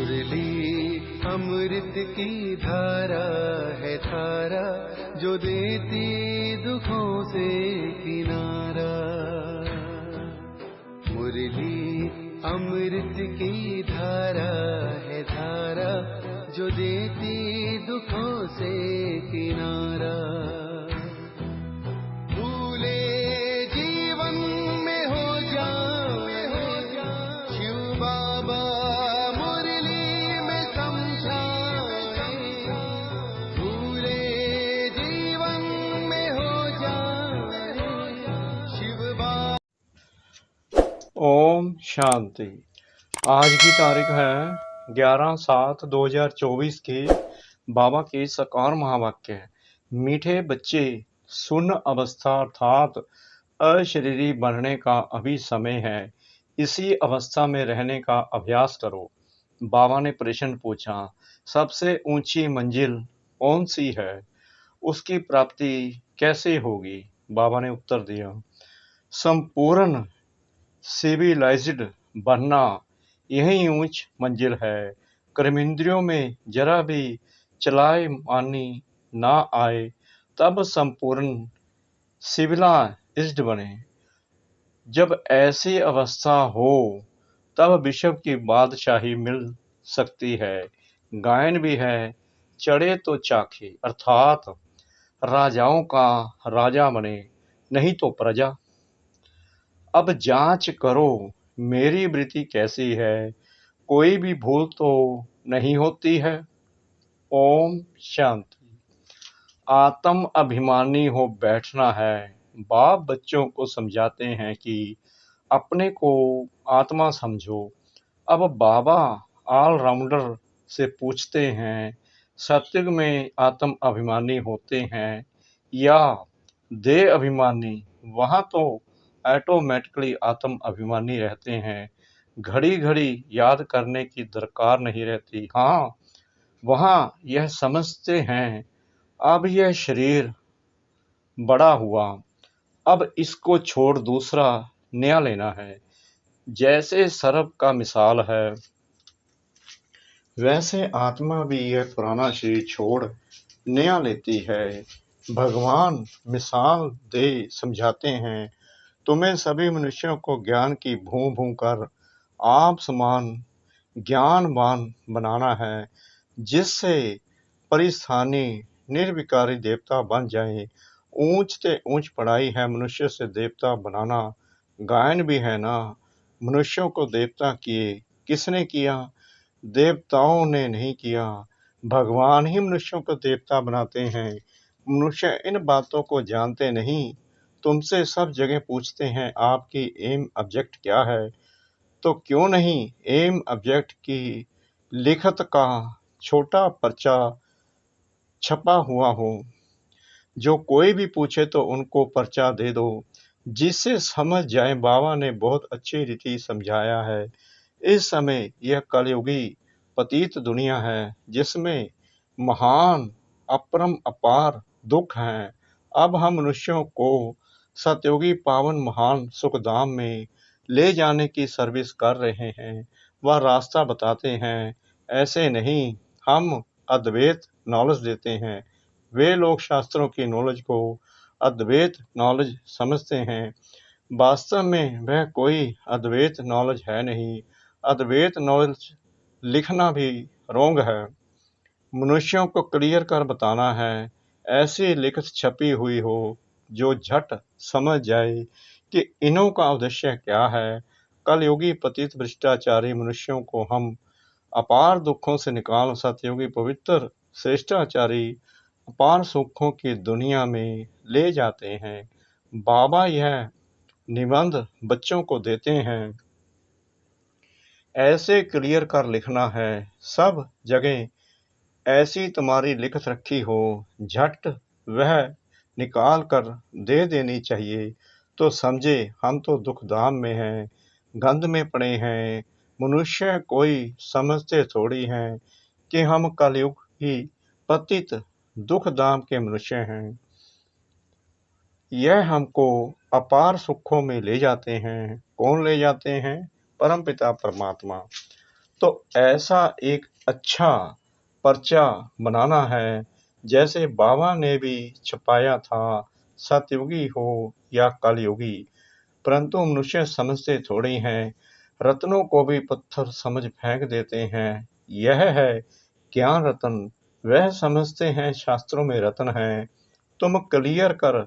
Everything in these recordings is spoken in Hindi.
मुरली अमृत की धारा है धारा, जो देती दुखों से किनारा। मुरली अमृत की धारा है धारा, जो देती दुखों से किनारा। भूले जीवन में हो जाए शिव बाबा मुरली में समझाए। भूले जीवन में हो जाए शिव बाबा। ओम शांति। आज की तारीख है 11/7/2024 की। बाबा की साकार महावाक्य है, मीठे बच्चे सुन्न अवस्था अर्थात अशरीरी बनने का अभी समय है, इसी अवस्था में रहने का अभ्यास करो। बाबा ने प्रश्न पूछा, सबसे ऊंची मंजिल कौन सी है, उसकी प्राप्ति कैसे होगी? बाबा ने उत्तर दिया, संपूर्ण सिविलाइज्ड बनना यही ऊंच मंजिल है। कर्मेंद्रियों में जरा भी चलायमानी ना आए, तब संपूर्ण सिविलाइज्ड बने। जब ऐसी अवस्था हो तब विश्व की बादशाही मिल सकती है। गायन भी है, चढ़े तो चाखे अर्थात राजाओं का राजा बने, नहीं तो प्रजा। अब जांच करो मेरी वृत्ति कैसी है, कोई भी भूल तो नहीं होती है। ओम शांति। आत्म अभिमानी हो बैठना है। बाप बच्चों को समझाते हैं कि अपने को आत्मा समझो। अब बाबा ऑलराउंडर से पूछते हैं, सत्युग में आत्म अभिमानी होते हैं या देह अभिमानी? वहां तो ऑटोमेटिकली आत्म अभिमानी रहते हैं, घड़ी घड़ी याद करने की दरकार नहीं रहती। हाँ, वहां यह समझते हैं, अब यह शरीर बड़ा हुआ, अब इसको छोड़ दूसरा नया लेना है। जैसे सर्प का मिसाल है, वैसे आत्मा भी यह पुराना शरीर छोड़ नया लेती है। भगवान मिसाल दे समझाते हैं, तुम्हें सभी मनुष्यों को ज्ञान की भूं भूं कर आप समान ज्ञानवान बनाना है, जिससे परिस्थानी निर्विकारी देवता बन जाए। ऊंच से ऊंच पढ़ाई है मनुष्य से देवता बनाना। गायन भी है ना, मनुष्यों को देवता किए किसने किया? देवताओं ने नहीं किया, भगवान ही मनुष्यों को देवता बनाते हैं। मनुष्य इन बातों को जानते नहीं। तुमसे सब जगह पूछते हैं, आपकी एम ऑब्जेक्ट क्या है? तो क्यों नहीं एम ऑब्जेक्ट की लिखत का छोटा पर्चा छपा हुआ हो, जो कोई भी पूछे तो उनको पर्चा दे दो, जिससे समझ जाए। बाबा ने बहुत अच्छी रीति समझाया है। इस समय यह कलयुगी पतित दुनिया है, जिसमें महान अपरम अपार दुख हैं। अब हम मनुष्यों को सतयुगी पावन महान सुखधाम में ले जाने की सर्विस कर रहे हैं। वह रास्ता बताते हैं। ऐसे नहीं, हम अद्वैत नॉलेज देते हैं। वे लोग शास्त्रों की नॉलेज को अद्वैत नॉलेज समझते हैं। वास्तव में वह कोई अद्वैत नॉलेज है नहीं। अद्वैत नॉलेज लिखना भी रोंग है। मनुष्यों को क्लियर कर बताना है, ऐसी लिखत छपी हुई हो जो झट समझ जाए कि इनों का उद्देश्य क्या है। कलयुगी पतित भ्रष्टाचारी मनुष्यों को हम अपार दुखों से निकाल सतयुगी पवित्र श्रेष्ठाचारी अपार सुखों की दुनिया में ले जाते हैं। बाबा यह निबंध बच्चों को देते हैं, ऐसे क्लियर कर लिखना है, सब जगह ऐसी तुम्हारी लिखत रखी हो, झट वह निकाल कर दे देनी चाहिए, तो समझे हम तो दुखधाम में हैं, गंध में पड़े हैं। मनुष्य कोई समझते थोड़ी हैं कि हम कलयुग ही पतित दुखधाम के मनुष्य हैं। यह हमको अपार सुखों में ले जाते हैं। कौन ले जाते हैं? परमपिता परमात्मा। तो ऐसा एक अच्छा पर्चा बनाना है, जैसे बाबा ने भी छपाया था, सतयुगी हो या कलयुगी। परंतु मनुष्य समझते थोड़ी हैं, रत्नों को भी पत्थर समझ फेंक देते हैं। यह है ज्ञान रत्न, वह समझते हैं शास्त्रों में रत्न है। तुम क्लियर कर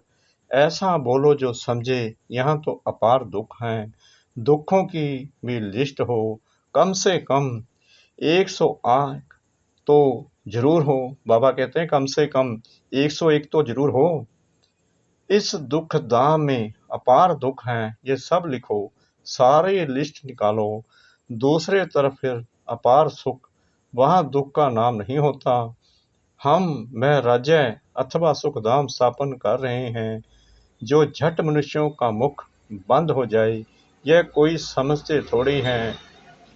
ऐसा बोलो जो समझे, यहाँ तो अपार दुख हैं। दुखों की भी लिस्ट हो, कम से कम 108 तो जरूर हो। बाबा कहते हैं कम से कम 101 तो जरूर हो। इस दुख दाम में अपार दुख हैं, ये सब लिखो, सारे लिस्ट निकालो। दूसरे तरफ फिर अपार सुख, वहां दुख का नाम नहीं होता। हम वह राज्य अथवा सुख धाम स्थापन कर रहे हैं, जो झट मनुष्यों का मुख बंद हो जाए। यह कोई समझते थोड़ी हैं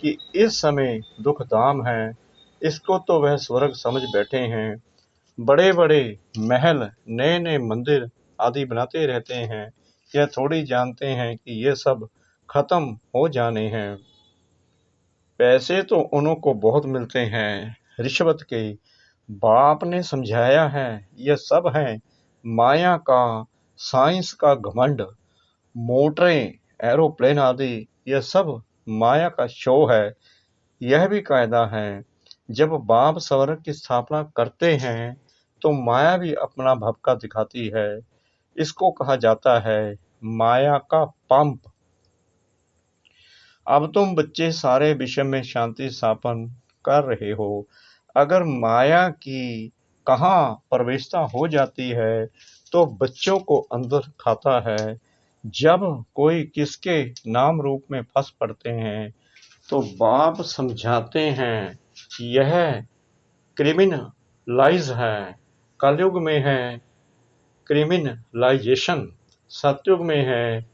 कि इस समय दुख धाम है, इसको तो वह स्वर्ग समझ बैठे हैं। बड़े बड़े महल, नए नए मंदिर आदि बनाते रहते हैं, यह थोड़ी जानते हैं कि ये सब खत्म हो जाने हैं। पैसे तो उन्हों को बहुत मिलते हैं रिश्वत के। बाप ने समझाया है, ये सब है माया का, साइंस का घमंड। मोटरें, एरोप्लेन आदि यह सब माया का शो है। यह भी कायदा है, जब बाप स्वर्ग की स्थापना करते हैं तो माया भी अपना भपका दिखाती है। इसको कहा जाता है माया का पंप। अब तुम बच्चे सारे विषय में शांति स्थापन कर रहे हो। अगर माया की कहाँ प्रवेशता हो जाती है तो बच्चों को अंदर खाता है। जब कोई किसके नाम रूप में फंस पड़ते हैं तो बाप समझाते हैं यह क्रिमिनलाइज है। कलयुग में है क्रिमिनलाइजेशन, सतयुग में है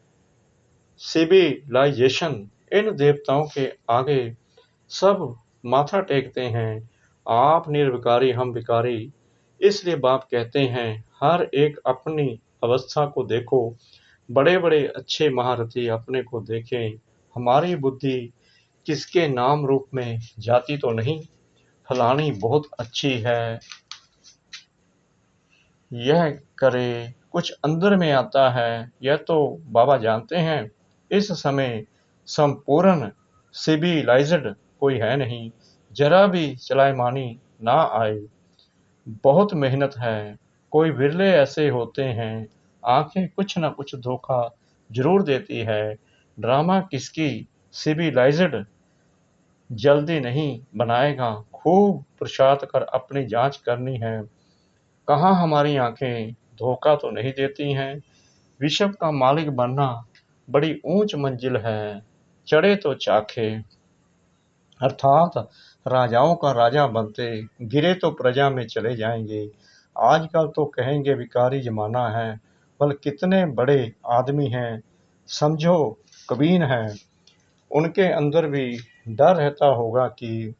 सिविलाइजेशन। इन देवताओं के आगे सब माथा टेकते हैं। आप निर्विकारी, हम विकारी। इसलिए बाप कहते हैं हर एक अपनी अवस्था को देखो। बड़े बड़े अच्छे महारथी अपने को देखें। हमारी बुद्धि किसके नाम रूप में जाती तो नहीं, फलानी बहुत अच्छी है, यह करे, कुछ अंदर में आता है, यह तो बाबा जानते हैं। इस समय संपूर्ण सिविलाइज्ड कोई है नहीं, जरा भी चलायमानी ना आए। बहुत मेहनत है, कोई विरले ऐसे होते हैं, आंखें कुछ न कुछ धोखा जरूर देती है। ड्रामा किसकी सिविलाइज्ड जल्दी नहीं बनाएगा, खूब पुरुषार्थ कर अपनी जांच करनी है। कहाँ हमारी आंखें धोखा तो नहीं देती हैं। विश्व का मालिक बनना बड़ी ऊंच मंजिल है, चढ़े तो चाखे, अर्थात राजाओं का राजा बनते, गिरे तो प्रजा में चले जाएंगे। आजकल तो कहेंगे विकारी जमाना है, बल कितने बड़े आदमी हैं, समझो कबीन है। उनके अंदर भी डर रहता होगा कि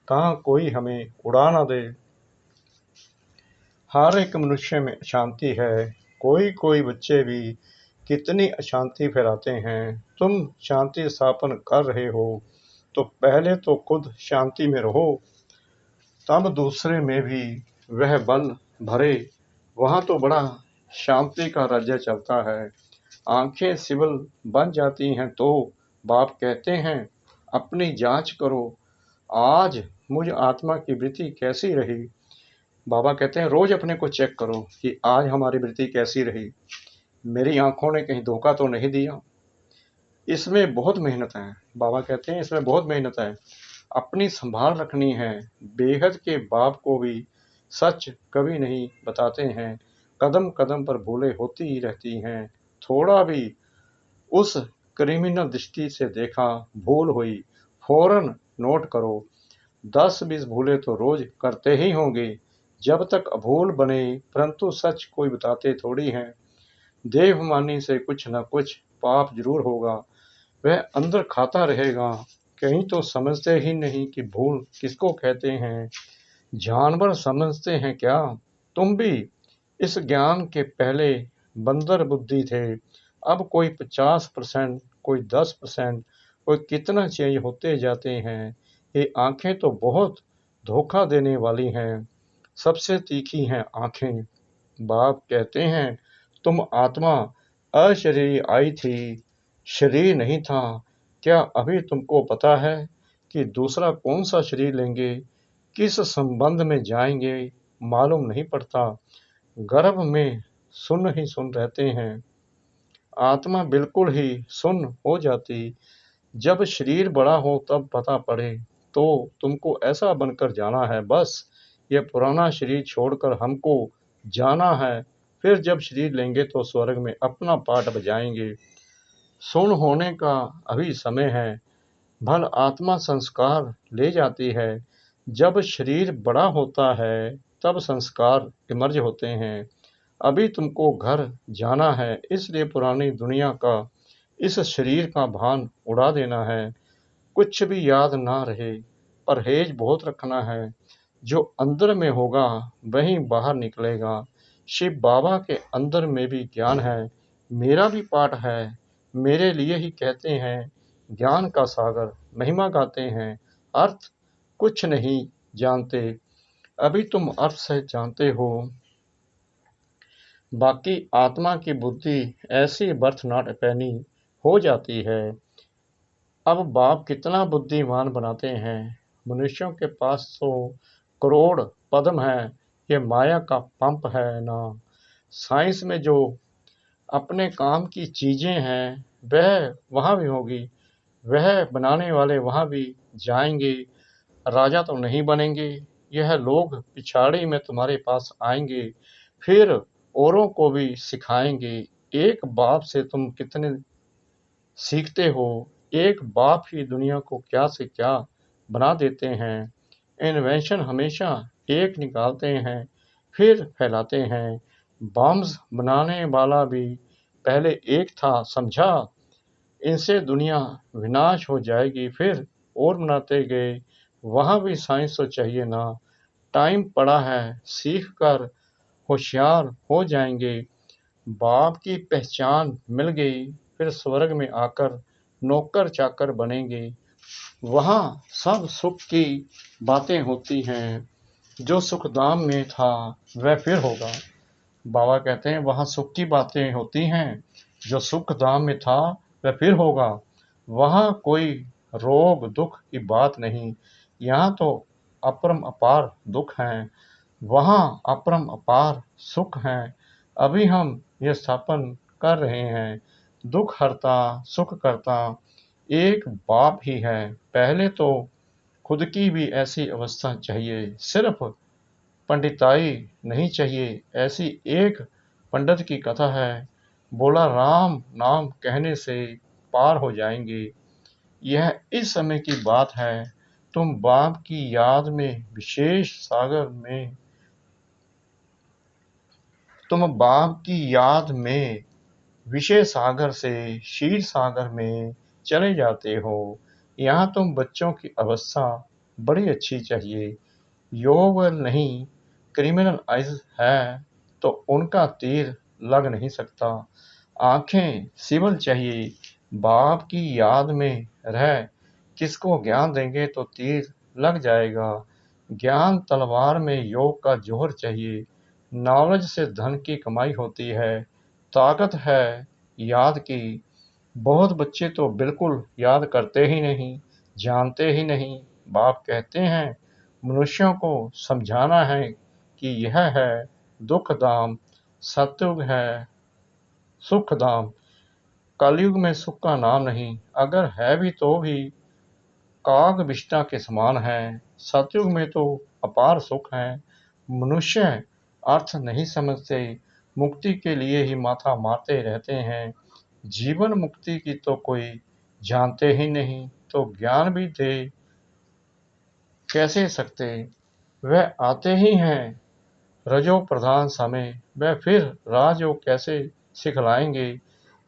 कहाँ कोई हमें उड़ा ना दे। हर एक मनुष्य में अशांति है, कोई कोई बच्चे भी कितनी अशांति फैलाते हैं। तुम शांति स्थापन कर रहे हो तो पहले तो खुद शांति में रहो, तब दूसरे में भी वह बल भरे। वहाँ तो बड़ा शांति का राज्य चलता है। आंखें सिविल बन जाती हैं तो बाप कहते हैं अपनी जांच करो, आज मुझ आत्मा की वृत्ति कैसी रही। बाबा कहते हैं रोज अपने को चेक करो कि आज हमारी वृत्ति कैसी रही, मेरी आंखों ने कहीं धोखा तो नहीं दिया। इसमें बहुत मेहनत है, बाबा कहते हैं इसमें बहुत मेहनत है, अपनी संभाल रखनी है। बेहद के बाप को भी सच कभी नहीं बताते हैं, कदम कदम पर भूलें होती ही रहती हैं। थोड़ा भी उस क्रिमिनल दृष्टि से देखा, भूल हुई, फौरन नोट करो। 10-20 भूलें तो रोज करते ही होंगे, जब तक अभूल बने। परंतु सच कोई बताते थोड़ी हैं। देवमानी से कुछ न कुछ पाप जरूर होगा, वह अंदर खाता रहेगा। कहीं तो समझते ही नहीं कि भूल किसको कहते हैं। जानवर समझते हैं क्या? तुम भी इस ज्ञान के पहले बंदर बुद्धि थे, अब कोई 50%, कोई 10%, कोई कितना चेंज होते जाते हैं। ये आंखें तो बहुत धोखा देने वाली हैं, सबसे तीखी हैं आंखें। बाप कहते हैं, तुम आत्मा अशरीरी आई थी, शरीर नहीं था। क्या अभी तुमको पता है कि दूसरा कौन सा शरीर लेंगे, किस संबंध में जाएंगे? मालूम नहीं पड़ता। गर्भ में सुन ही सुन रहते हैं। आत्मा बिल्कुल ही सुन्न हो जाती। जब शरीर बड़ा हो तब पता पड़े। तो तुमको ऐसा बनकर जाना है, बस ये पुराना शरीर छोड़कर हमको जाना है। फिर जब शरीर लेंगे तो स्वर्ग में अपना पाठ बजाएंगे। सुन्न होने का अभी समय है। भल आत्मा संस्कार ले जाती है। जब शरीर बड़ा होता है तब संस्कार इमर्ज होते हैं। अभी तुमको घर जाना है, इसलिए पुरानी दुनिया का, इस शरीर का भान उड़ा देना है। कुछ भी याद ना रहे। परहेज बहुत रखना है। जो अंदर में होगा वही बाहर निकलेगा। शिव बाबा के अंदर में भी ज्ञान है। मेरा भी पाठ है। मेरे लिए ही कहते हैं, ज्ञान का सागर महिमा गाते हैं। अर्थ कुछ नहीं जानते। अभी तुम अर्थ से जानते हो। बाकी आत्मा की बुद्धि ऐसी बर्थ नॉट पैनी हो जाती है। अब बाप कितना बुद्धिमान बनाते हैं। मनुष्यों के पास तो करोड़ पद्म है, ये माया का पंप है ना। साइंस में जो अपने काम की चीजें हैं वह वहाँ भी होगी। वह बनाने वाले वहाँ भी जाएंगे। राजा तो नहीं बनेंगे। यह लोग पिछाड़ी में तुम्हारे पास आएंगे, फिर औरों को भी सिखाएंगे। एक बाप से तुम कितने सीखते हो। एक बाप ही दुनिया को क्या से क्या बना देते हैं। इन्वेंशन हमेशा एक निकालते हैं, फिर फैलाते हैं। बॉम्ब्स बनाने वाला भी पहले एक था, समझा। इनसे दुनिया विनाश हो जाएगी, फिर और बनाते गए। वहाँ भी साइंस तो चाहिए ना। टाइम पड़ा है, सीख कर होशियार हो जाएंगे। बाप की पहचान मिल गई, फिर स्वर्ग में आकर नौकर चाकर बनेंगे। वहाँ सब सुख की बातें होती हैं। जो सुख धाम में था वह फिर होगा। बाबा कहते हैं, वहाँ सुख की बातें होती हैं। जो सुख धाम में था वह फिर होगा। वहाँ कोई रोग दुख की बात नहीं। यहाँ तो अपरम अपार दुख हैं, वहाँ अपरम अपार सुख हैं। अभी हम ये स्थापन कर रहे हैं। दुख हरता सुख करता एक बाप ही है। पहले तो खुद की भी ऐसी अवस्था चाहिए। सिर्फ पंडिताई नहीं चाहिए। ऐसी एक पंडित की कथा है, बोला राम नाम कहने से पार हो जाएंगे। यह इस समय की बात है। तुम बाप की याद में विशेष सागर में तुम बाप की याद में विषय सागर से क्षीर सागर में चले जाते हो। यहाँ तुम बच्चों की अवस्था बड़ी अच्छी चाहिए। योग नहीं, क्रिमिनल आइज है तो उनका तीर लग नहीं सकता। आंखें सिविल चाहिए। बाप की याद में रह किसको ज्ञान देंगे तो तीर लग जाएगा। ज्ञान तलवार में योग का जोहर चाहिए। नॉलेज से धन की कमाई होती है। ताकत है याद की। बहुत बच्चे तो बिल्कुल याद करते ही नहीं, जानते ही नहीं। बाप कहते हैं, मनुष्यों को समझाना है कि यह है दुख धाम, सतयुग है सुख धाम। कलयुग में सुख का नाम नहीं, अगर है भी तो भी काग विष्टा के समान है। सतयुग में तो अपार सुख है। मनुष्य अर्थ नहीं समझते, मुक्ति के लिए ही माथा मारते रहते हैं। जीवन मुक्ति की तो कोई जानते ही नहीं, तो ज्ञान भी दे कैसे सकते। वह आते ही हैं रजो प्रधान समय, वह फिर राजयोग कैसे सिखलाएंगे।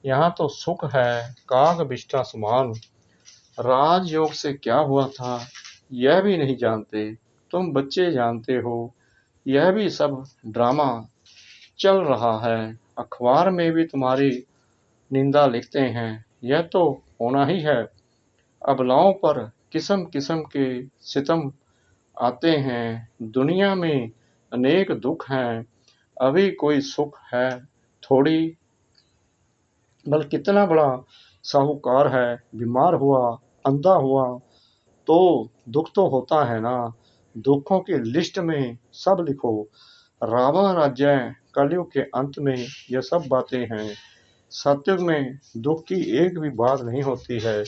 यहाँ तो सुख है काग विष्टा समान। राजयोग से क्या हुआ था यह भी नहीं जानते। तुम बच्चे जानते हो। यह भी सब ड्रामा चल रहा है। अखबार में भी तुम्हारी निंदा लिखते हैं। यह तो होना ही है। अबलाओं पर किस्म किस्म के सितम आते हैं, दुनिया में अनेक दुख हैं, अभी कोई सुख है थोड़ी। बल कितना बड़ा साहूकार है, बीमार हुआ, अंधा हुआ, तो दुख तो होता है ना। दुखों की लिस्ट में सब लिखो, रावण राज्य कलयुग के अंत में यह सब बातें हैं। सतयुग में दुख की एक भी बात नहीं होती है,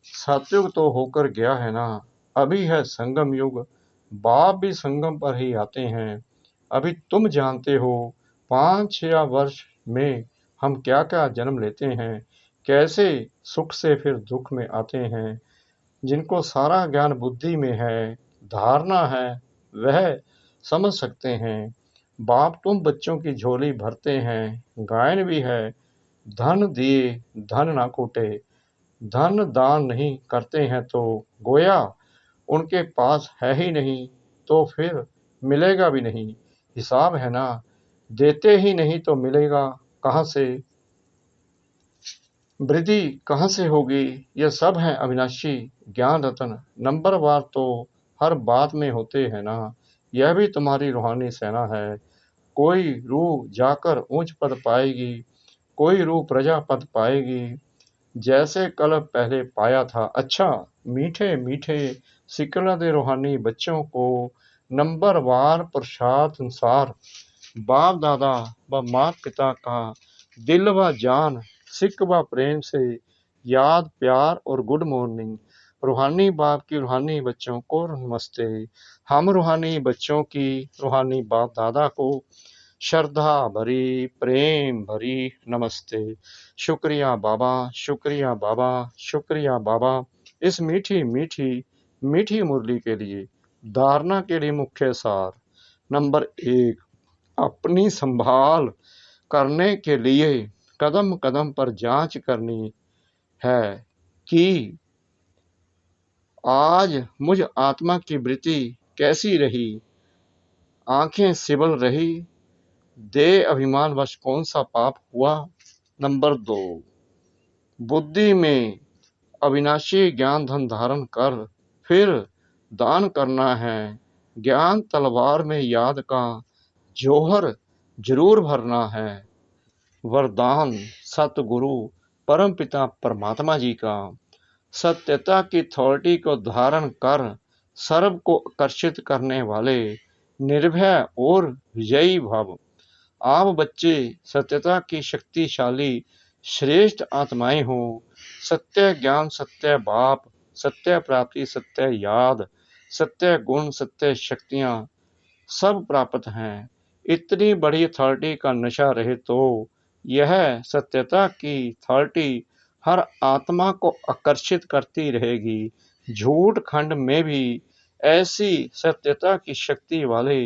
सतयुग तो होकर गया है ना। अभी है संगम युग, बाप भी संगम पर ही आते हैं। अभी तुम जानते हो 5-6 वर्ष में हम क्या क्या जन्म लेते हैं, कैसे सुख से फिर दुख में आते हैं। जिनको सारा ज्ञान बुद्धि में है, धारणा है, वह समझ सकते हैं। बाप तुम बच्चों की झोली भरते हैं, गायन भी है, धन दिए धन ना कूटे। धन दान नहीं करते हैं तो गोया उनके पास है ही नहीं, तो फिर मिलेगा भी नहीं। हिसाब है ना, देते ही नहीं तो मिलेगा कहाँ से, वृद्धि कहाँ से होगी। यह सब है अविनाशी ज्ञान रतन, नंबरवार तो हर बात में होते हैं ना। यह भी तुम्हारी रूहानी सेना है। कोई रूह जाकर ऊंच पद पाएगी, कोई रूह प्रजा पद पाएगी, जैसे कल पहले पाया था। अच्छा, मीठे मीठे सिकला दे रूहानी बच्चों को नंबरवार प्रसाद अनुसार बाप दादा व माता पिता का दिल व जान सिक व प्रेम से याद प्यार और गुड मॉर्निंग। रूहानी बाप की रूहानी बच्चों को नमस्ते। हम रूहानी बच्चों की रूहानी बाप दादा को श्रद्धा भरी प्रेम भरी नमस्ते। शुक्रिया बाबा, शुक्रिया बाबा, शुक्रिया बाबा, इस मीठी मीठी मीठी मुरली के लिए। धारणा के लिए मुख्य सार। नंबर 1, अपनी संभाल करने के लिए कदम कदम पर जांच करनी है कि आज मुझ आत्मा की वृत्ति कैसी रही। आंखें सिबल रही, देह अभिमान वश कौन सा पाप हुआ। नंबर 2, बुद्धि में अविनाशी ज्ञान धन धारण कर फिर दान करना है। ज्ञान तलवार में याद का जौहर जरूर भरना है। वरदान सतगुरु परमपिता परमात्मा जी का। सत्यता की अथॉरिटी को धारण कर सर्व को आकर्षित करने वाले निर्भय और विजयी भव। आप बच्चे सत्यता की शक्तिशाली श्रेष्ठ आत्माएं हो। सत्य ज्ञान, सत्य बाप, सत्य प्राप्ति, सत्य याद, सत्य गुण, सत्य शक्तियां सब प्राप्त हैं। इतनी बड़ी अथॉरिटी का नशा रहे तो यह सत्यता की अथॉरिटी हर आत्मा को आकर्षित करती रहेगी। झूठ खंड में भी ऐसी सत्यता की शक्ति वाले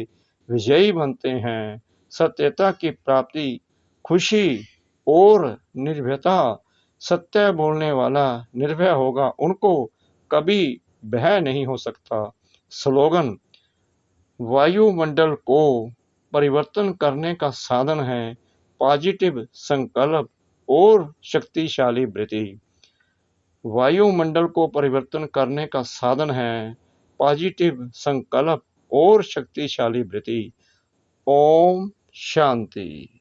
विजयी बनते हैं। सत्यता की प्राप्ति खुशी और निर्भयता। सत्य बोलने वाला निर्भय होगा, उनको कभी भय नहीं हो सकता। स्लोगन, वायुमंडल को परिवर्तन करने का साधन है पॉजिटिव संकल्प और शक्तिशाली वृत्ति। वायुमंडल को परिवर्तन करने का साधन है पॉजिटिव संकल्प और शक्तिशाली वृत्ति। ओम शांति।